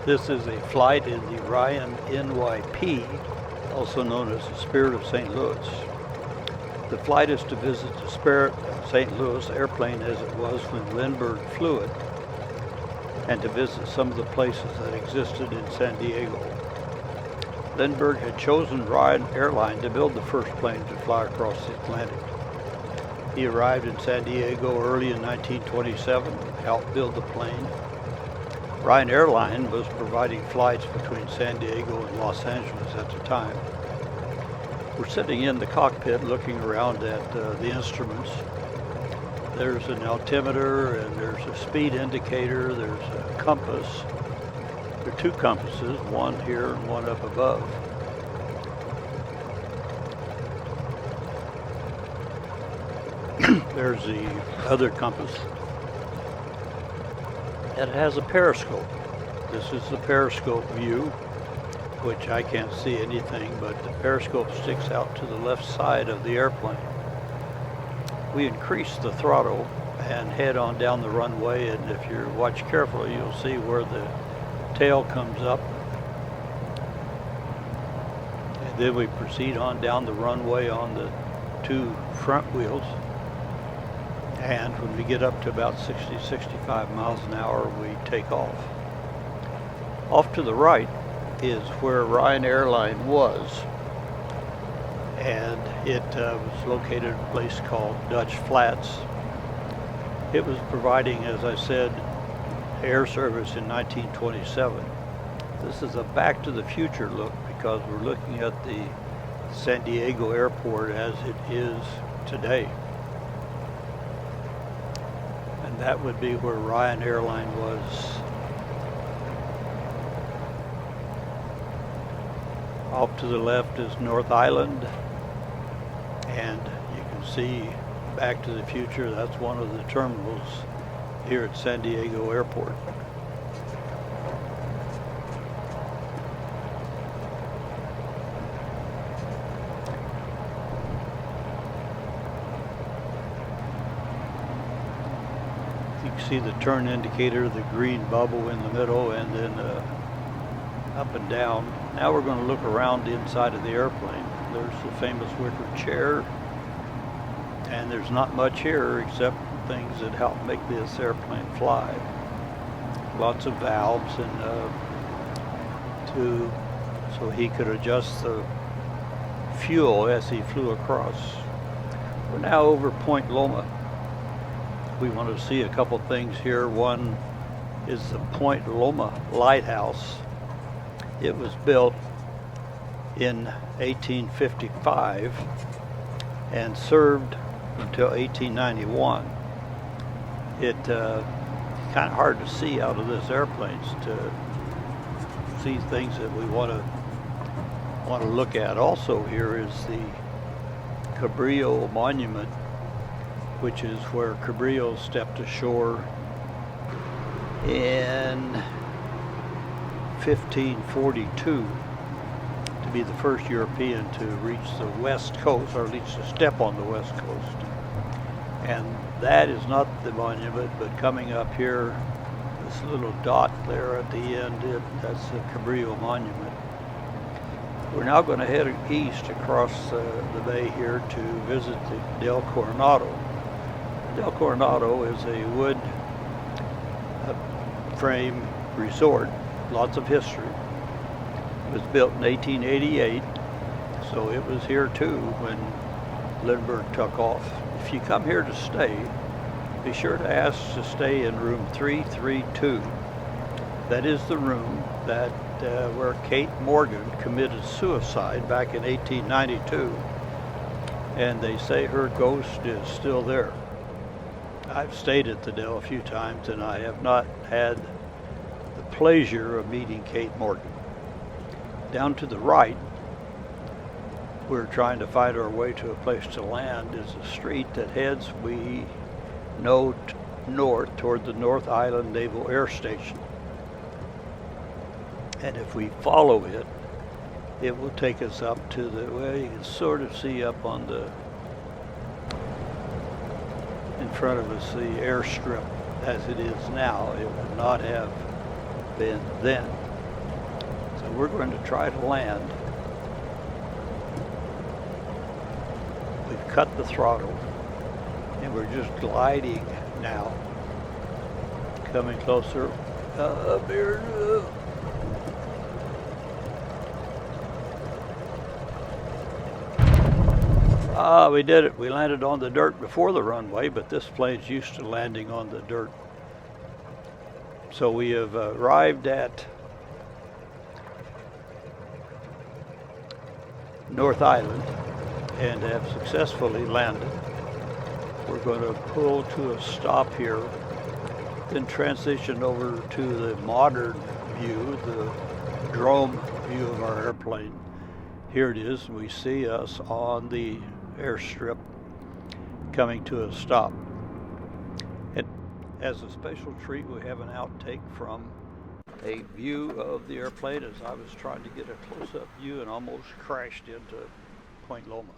This is a flight in the Ryan NYP, also known as the Spirit of St. Louis. The flight is to visit the Spirit of St. Louis airplane as it was when Lindbergh flew it, and to visit some of the places that existed in San Diego. Lindbergh had chosen Ryan Airline to build the first plane to fly across the Atlantic. He arrived in San Diego early in 1927 and helped build the plane. Ryan Airline was providing flights between San Diego and Los Angeles at the time. We're sitting in the cockpit looking around at the instruments. There's an altimeter and there's a speed indicator, there's a compass. There are two compasses, one here and one up above. There's the other compass. And it has a periscope. This is the periscope view, which I can't see anything, but the periscope sticks out to the left side of the airplane. We increase the throttle and head on down the runway, and if you watch carefully, you'll see where the tail comes up. And then we proceed on down the runway on the two front wheels. And when we get up to about 60-65 miles an hour, we take off. Off to the right is where Ryan Airline was, and it was located in a place called Dutch Flats. It was providing, as I said, air service in 1927. This is a Back to the Future look because we're looking at the San Diego airport as it is today. And that would be where Ryan Airline was. Off to the left is North Island, and you can see Back to the Future. That's one of the terminals here at San Diego Airport. You can see the turn indicator, the green bubble in the middle, and then up and down. Now we're going to look around the inside of the airplane. There's the famous wicker chair, and there's not much here except things that help make this airplane fly. Lots of valves and so he could adjust the fuel as he flew across. We're now over Point Loma. We want to see a couple things here. One is the Point Loma Lighthouse. It was built in 1855 and served until 1891. It kind of hard to see out of this airplane to see things that we want to look at. Also here is the Cabrillo Monument, which is where Cabrillo stepped ashore in 1542 to be the first European to reach the west coast, or at least to step on the west coast. And that is not the monument, but coming up here, this little dot there at the end, that's the Cabrillo Monument. We're now going to head east across the bay here to visit the Del Coronado. Del Coronado is a wood frame resort, lots of history. It was built in 1888, so it was here too when Lindbergh took off. If you come here to stay, be sure to ask to stay in room 332. That is the room that where Kate Morgan committed suicide back in 1892, and they say her ghost is still there. I've stayed at the Del a few times, and I have not had the pleasure of meeting Kate Morgan. Down to the right, we're trying to find our way to a place to land, is a street that heads, we know, north toward the North Island Naval Air Station. And if we follow it, it will take us up to the, well, you can sort of see up on the, in front of us, the airstrip as it is now. It would not have been then. we're going to try to land. We've cut the throttle and we're just gliding now, coming closer up here. We did it. We landed on the dirt before the runway, but this plane's used to landing on the dirt. So we have arrived at North Island and have successfully landed. We're going to pull to a stop here, then transition over to the modern view, the drone view of our airplane. Here it is. We see us on the airstrip coming to a stop. And as a special treat, we have an outtake from a view of the airplane as I was trying to get a close-up view and almost crashed into Point Loma.